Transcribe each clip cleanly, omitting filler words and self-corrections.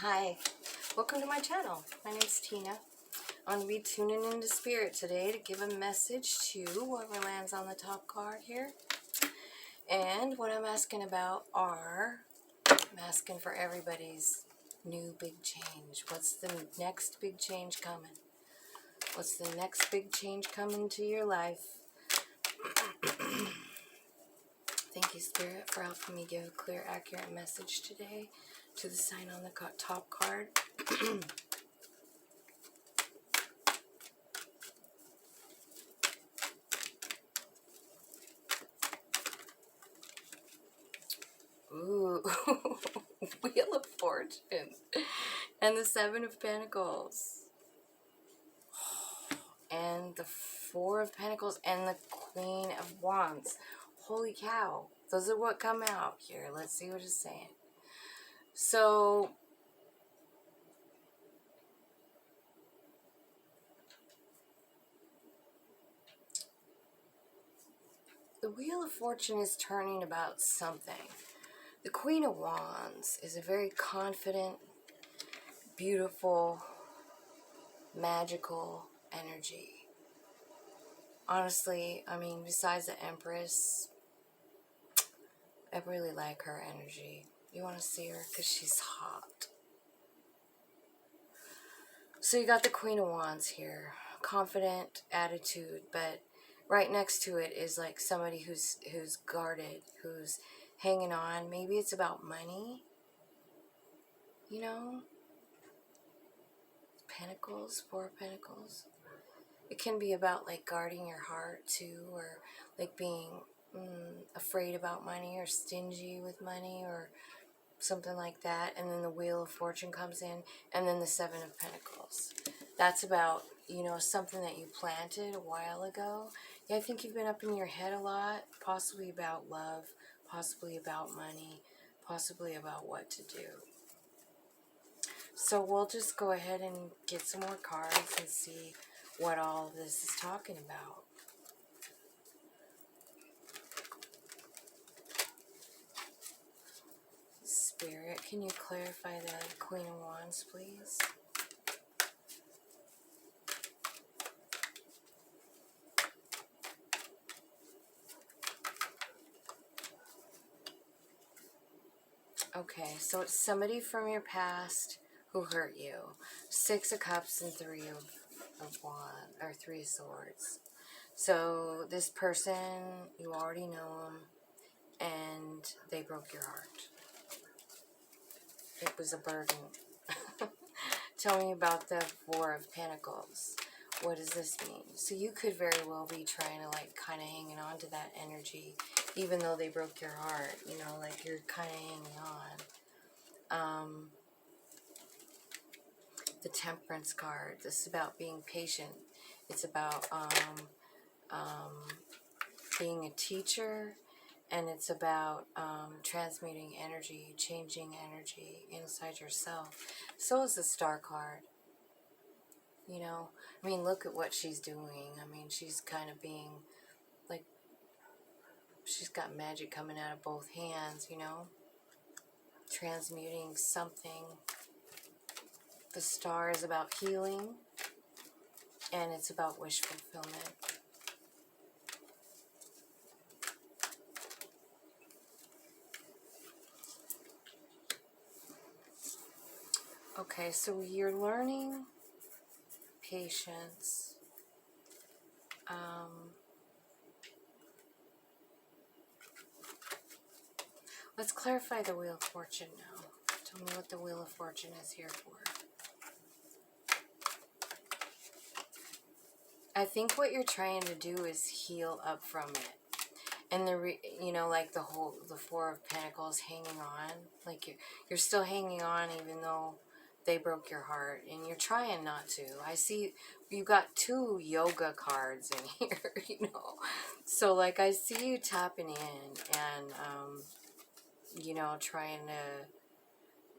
Hi, welcome to my channel. My name's Tina. I'm going to be tuning into Spirit today to give a message to whoever lands on the top card here. And what I'm asking about I'm asking for everybody's new big change. What's the next big change coming? What's the next big change coming to your life? Thank you, Spirit, for helping me give a clear, accurate message today to the sign on the top card. Ooh, Wheel of Fortune and the Seven of Pentacles and the Four of Pentacles and the Queen of Wands. Holy cow, those are what come out here. Let's see what it's saying. So the Wheel of Fortune is turning about something. The Queen of Wands is a very confident, beautiful, magical energy. Honestly, I mean, besides the Empress, I really like her energy. You want to see her? Because she's hot. So you got the Queen of Wands here. Confident attitude, but right next to it is like somebody who's guarded, who's hanging on. Maybe it's about money. You know? Pentacles, Four of Pentacles. It can be about like guarding your heart too, or like being afraid about money or stingy with money or something like that. And then the Wheel of Fortune comes in, and then the Seven of Pentacles. That's about, you know, something that you planted a while ago. Yeah, I think you've been up in your head a lot, possibly about love, possibly about money, possibly about what to do. So we'll just go ahead and get some more cards and see what all of this is talking about. Spirit, can you clarify the Queen of Wands, please? Okay, so it's somebody from your past who hurt you. Six of Cups and Three of Wands, or Three of Swords. So this person, you already know them, and they broke your heart. It was a burden. Tell me about the Four of Pentacles. What does this mean? So you could very well be trying to like kind of hanging on to that energy, even though they broke your heart, you know, like you're kind of hanging on. The Temperance card. This is about being patient. It's about being a teacher, and it's about transmuting energy, changing energy inside yourself. So is the Star card. You know, I mean, look at what she's doing. I mean, she's kind of being like, she's got magic coming out of both hands, you know, transmuting something. The Star is about healing, and it's about wish fulfillment. Okay, so you're learning patience. Let's clarify the Wheel of Fortune now. Tell me what the Wheel of Fortune is here for. I think what you're trying to do is heal up from it. And you know, like the Four of Pentacles hanging on. Like you're still hanging on even though they broke your heart, and you're trying not to. I see you got two yoga cards in here, you know. So like I see you tapping in and you know, trying to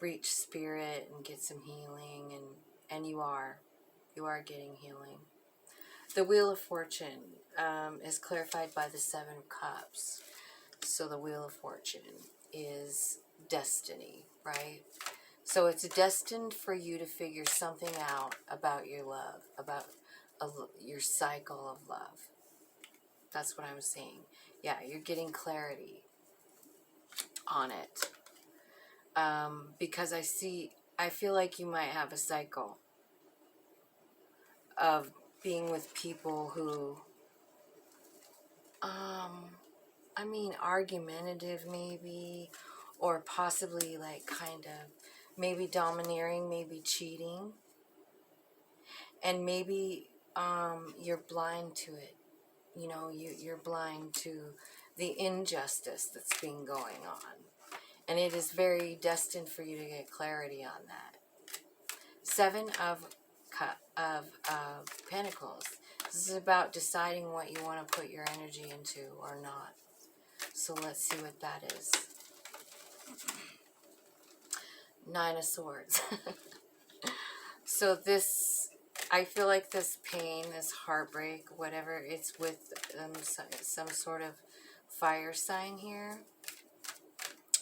reach spirit and get some healing, and you are getting healing. The Wheel of Fortune is clarified by the Seven of Cups. So the Wheel of Fortune is destiny, right? So it's destined for you to figure something out about your love, about your cycle of love. That's what I'm seeing. Yeah, you're getting clarity on it. Because I feel like you might have a cycle of being with people who, I mean, argumentative maybe, or possibly like kind of maybe domineering, maybe cheating, and maybe you're blind to it. You know, you're blind to the injustice that's been going on, and it is very destined for you to get clarity on that. Seven of Pentacles. This is about deciding what you want to put your energy into or not. So let's see what that is. Nine of Swords. So this, I feel like this pain, this heartbreak, whatever, it's with some sort of fire sign here.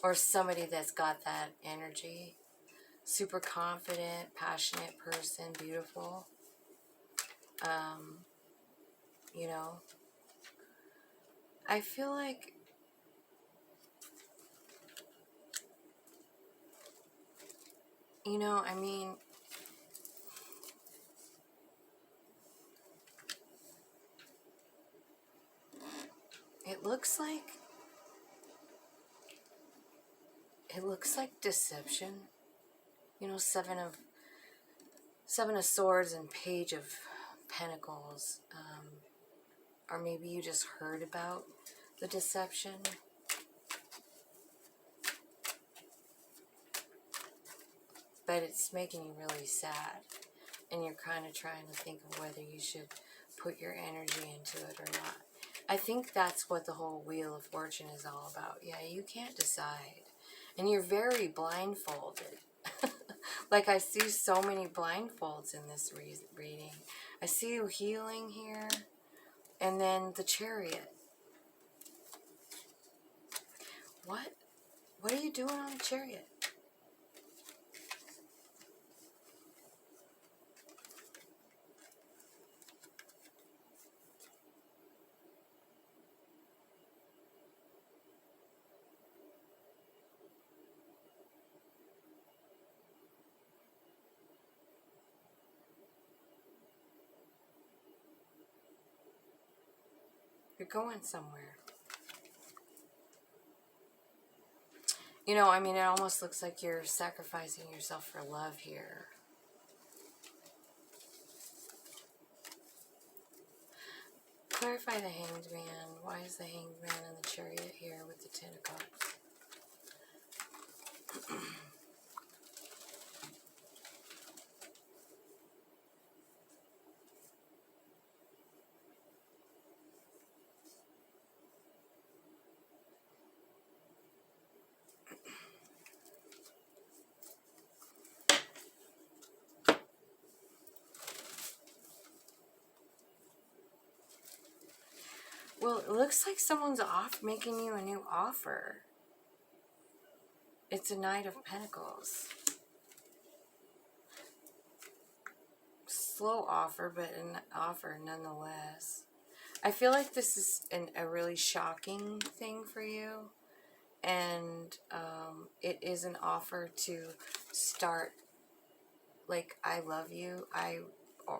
Or somebody that's got that energy. Super confident, passionate person, beautiful. You know, I feel like I mean, it looks like deception. You know, Seven of Swords and Page of Pentacles. Or maybe you just heard about the deception. But it's making you really sad. And you're kind of trying to think of whether you should put your energy into it or not. I think that's what the whole Wheel of Fortune is all about. Yeah, you can't decide. And you're very blindfolded. Like, I see so many blindfolds in this reading. I see you healing here. And then the Chariot. What? What are you doing on the Chariot? You're going somewhere. You know, I mean, it almost looks like you're sacrificing yourself for love here. Clarify the Hanged Man. Why is the Hanged Man and the Chariot here with the Ten of Cups? Well, it looks like someone's making you a new offer. It's a Knight of Pentacles. Slow offer, but an offer nonetheless. I feel like this is a really shocking thing for you. And it is an offer to start, like, I love you.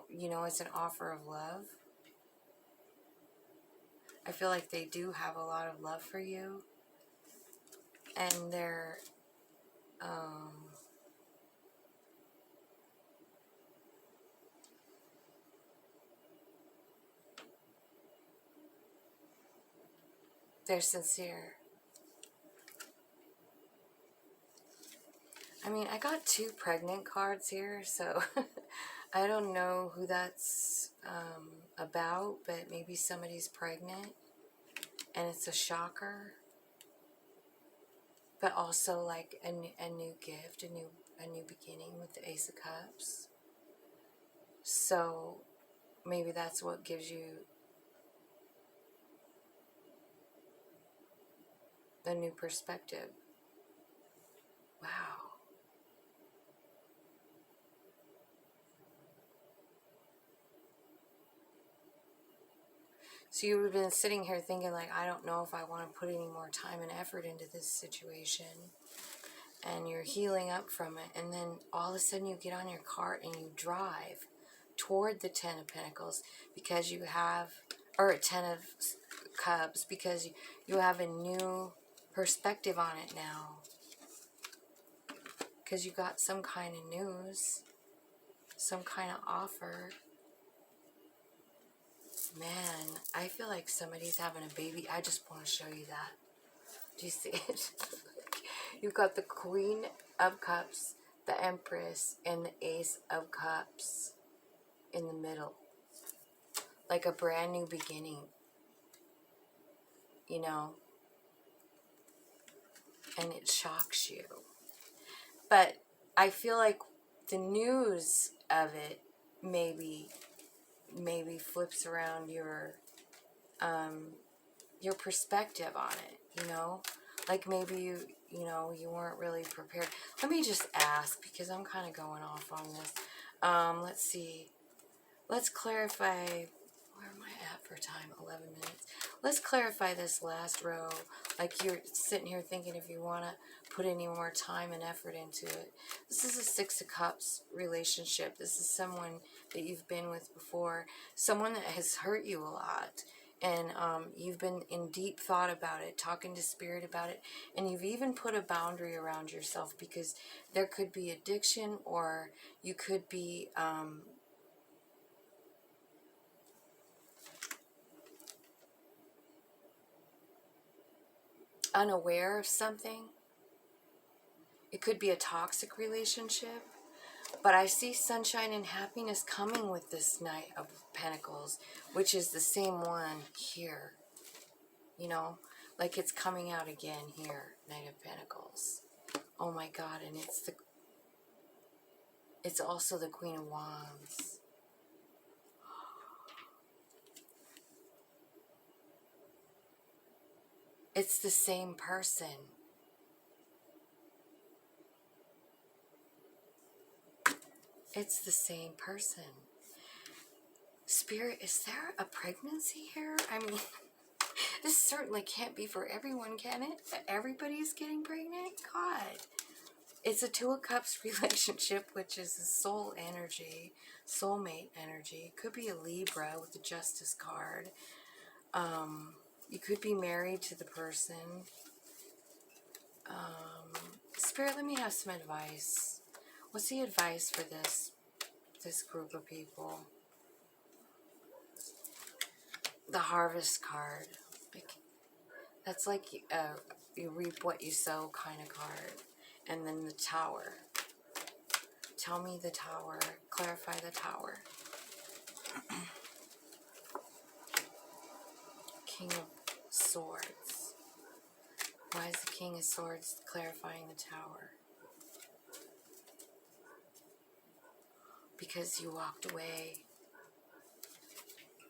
It's an offer of love. I feel like they do have a lot of love for you. And they're sincere. I mean, I got two pregnant cards here, so I don't know who that's about, but maybe somebody's pregnant and it's a shocker. But also like a new gift, a new beginning with the Ace of Cups. So maybe that's what gives you a new perspective. Wow. So you've been sitting here thinking like, I don't know if I want to put any more time and effort into this situation. And you're healing up from it. And then all of a sudden you get on your cart and you drive toward the Ten of Pentacles because you have, or Ten of Cups, because you have a new perspective on it now. Because you got some kind of news, some kind of offer. Man, I feel like somebody's having a baby. I just want to show you that. Do you see it? You've got the Queen of Cups, the Empress, and the Ace of Cups in the middle. Like a brand new beginning. You know? And it shocks you. But I feel like the news of it maybe flips around your perspective on it, you know? Like maybe you know, you weren't really prepared. Let me just ask, because I'm kind of going off on this. Let's see. Let's clarify. Where am I at for time? 11 minutes. Let's clarify this last row. Like you're sitting here thinking if you want to put any more time and effort into it. This is a Six of Cups relationship. This is someone that you've been with before. Someone that has hurt you a lot. And you've been in deep thought about it, talking to Spirit about it. And you've even put a boundary around yourself because there could be addiction, or you could be... unaware of something. It could be a toxic relationship, but I see sunshine and happiness coming with this Knight of Pentacles, which is the same one here, you know, like it's coming out again here, Knight of Pentacles. Oh my God, and it's also the Queen of Wands. It's the same person. It's the same person. Spirit, is there a pregnancy here? I mean, this certainly can't be for everyone, can it? Everybody's getting pregnant? God. It's a Two of Cups relationship, which is a soul energy, soulmate energy. It could be a Libra with the Justice card. You could be married to the person. Spirit, let me have some advice. What's the advice for this group of people? The Harvest card. That's like you reap what you sow kind of card. And then the Tower. Tell me the Tower. Clarify the Tower. King of Swords. Why is the King of Swords clarifying the Tower? Because you walked away.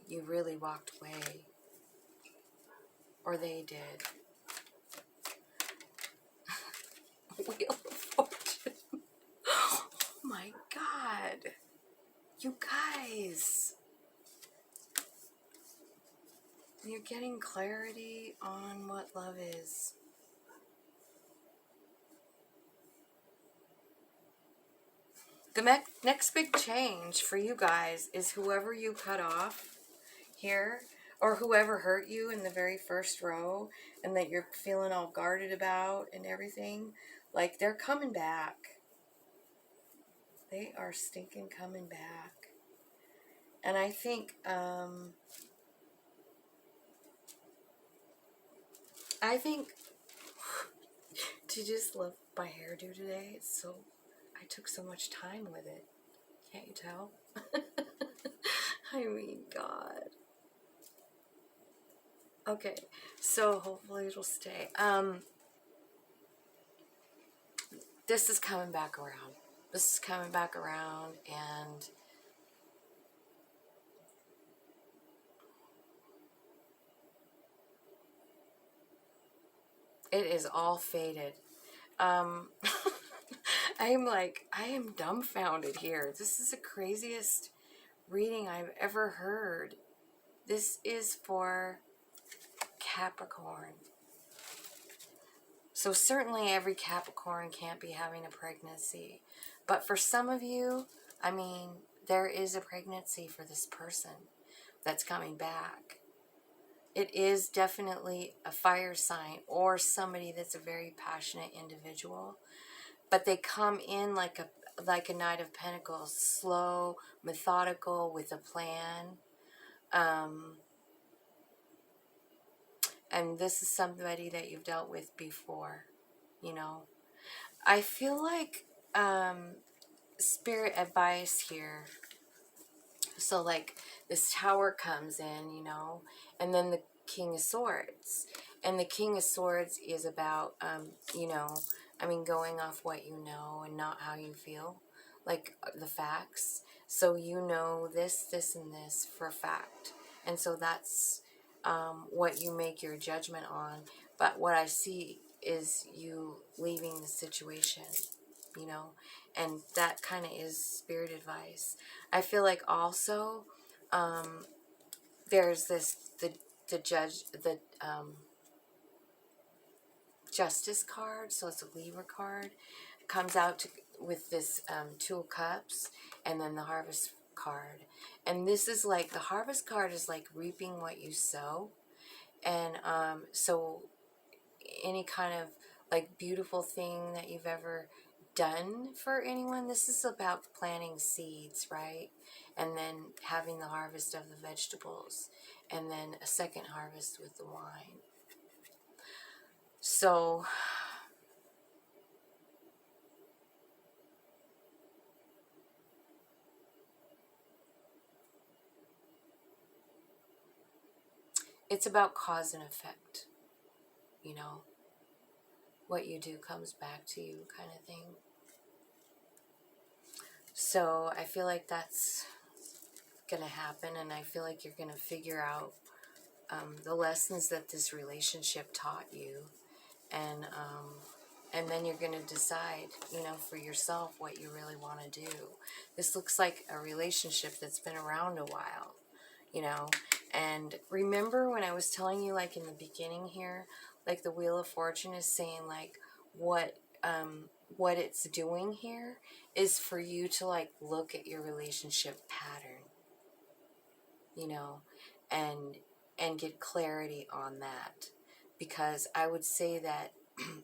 You really walked away. Or they did. Wheel of Fortune. Oh my God. You guys. You're getting clarity on what love is. The next big change for you guys is whoever you cut off here, or whoever hurt you in the very first row, and that you're feeling all guarded about and everything, like they're coming back. They are stinking coming back. And I think, to just love my hairdo today, it's so, I took so much time with it. Can't you tell? I mean, God. Okay, so hopefully it'll stay. This is coming back around. This is coming back around, and it is all faded. I am dumbfounded here. This is the craziest reading I've ever heard. This is for Capricorn. So certainly every Capricorn can't be having a pregnancy. But for some of you, I mean, there is a pregnancy for this person that's coming back. It is definitely a fire sign or somebody that's a very passionate individual. But they come in like a Knight of Pentacles, slow, methodical, with a plan. And this is somebody that you've dealt with before, you know. I feel like spirit advice here. So like this Tower comes in, you know, and then the King of Swords. And the King of Swords is about, you know, I mean, going off what you know and not how you feel, like the facts. So you know this, this, and this for a fact. And so that's what you make your judgment on. But what I see is you leaving the situation, you know, and that kind of is spirit advice. I feel like also there's this, the judge, the Justice card, so it's a Libra card, comes out with this Two of Cups, and then the Harvest card. And this is like, the Harvest card is like reaping what you sow. And so any kind of like beautiful thing that you've ever done for anyone, this is about planting seeds, right? And then having the harvest of the vegetables, and then a second harvest with the wine. So it's about cause and effect, you know. What you do comes back to you, kind of thing. So I feel like that's gonna happen, and I feel like you're gonna figure out the lessons that this relationship taught you, and then you're gonna decide, you know, for yourself what you really want to do. This looks like a relationship that's been around a while, you know. And remember when I was telling you, like in the beginning here, like the Wheel of Fortune is saying, like what it's doing here is for you to like look at your relationship pattern, you know, and get clarity on that. Because I would say that,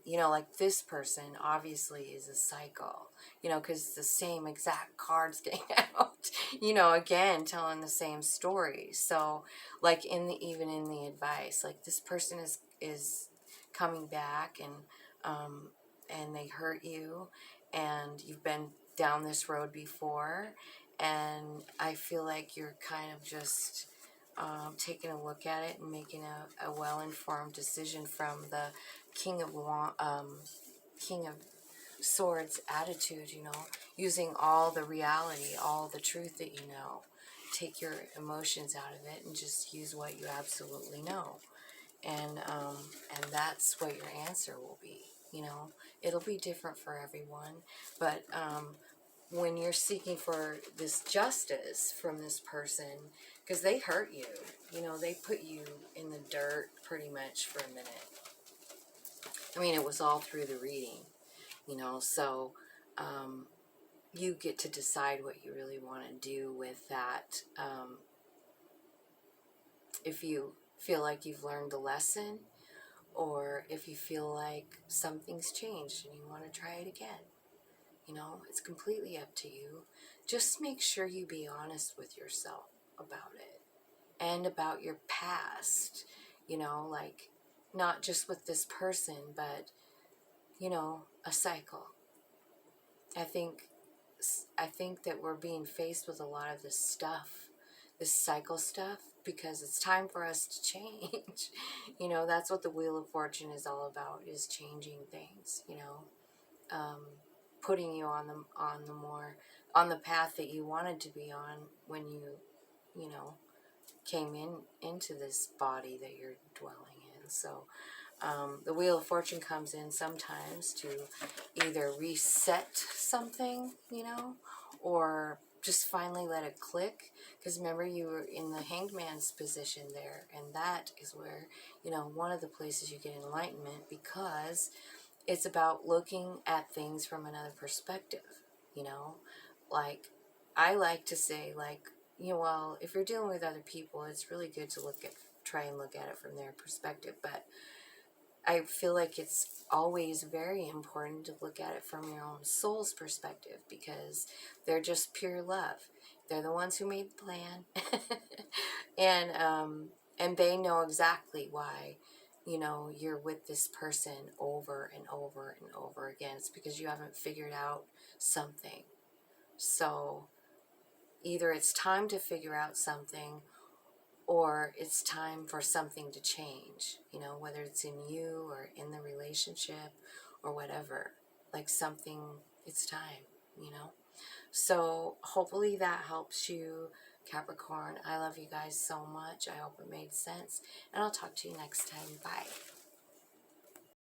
you know, like this person obviously is a cycle, you know, because the same exact cards getting out, you know, again, telling the same story. So like even in the advice, like this person is coming back, and they hurt you, and you've been down this road before, and I feel like you're kind of just taking a look at it and making a well-informed decision from the King of Swords attitude, you know, using all the reality, all the truth that you know. Take your emotions out of it and just use what you absolutely know. And that's what your answer will be, you know. It'll be different for everyone, but when you're seeking for this justice from this person, because they hurt you, you know, they put you in the dirt pretty much for a minute. I mean, it was all through the reading, you know, so you get to decide what you really want to do with that. If you feel like you've learned the lesson, or if you feel like something's changed and you want to try it again. You know, it's completely up to you. Just make sure you be honest with yourself about it and about your past, you know, like not just with this person, but, you know, a cycle. I think that we're being faced with a lot of this stuff, this cycle stuff, because it's time for us to change. You know, that's what the Wheel of Fortune is all about, is changing things, you know, putting you on the path that you wanted to be on when you know, came into this body that you're dwelling in. So the Wheel of Fortune comes in sometimes to either reset something, you know, or just finally let it click, because remember you were in the Hanged Man's position there, and that is where, you know, one of the places you get enlightenment, because it's about looking at things from another perspective, you know. Like, I like to say, like, you know, well, if you're dealing with other people, it's really good to try and look at it from their perspective, but I feel like it's always very important to look at it from your own soul's perspective, because they're just pure love. They're the ones who made the plan. And they know exactly why, you know, you're with this person over and over and over again. It's because you haven't figured out something. So either it's time to figure out something, or it's time for something to change, you know, whether it's in you or in the relationship or whatever. Like something, it's time, you know. So hopefully that helps you, Capricorn. I love you guys so much. I hope it made sense, and I'll talk to you next time. Bye.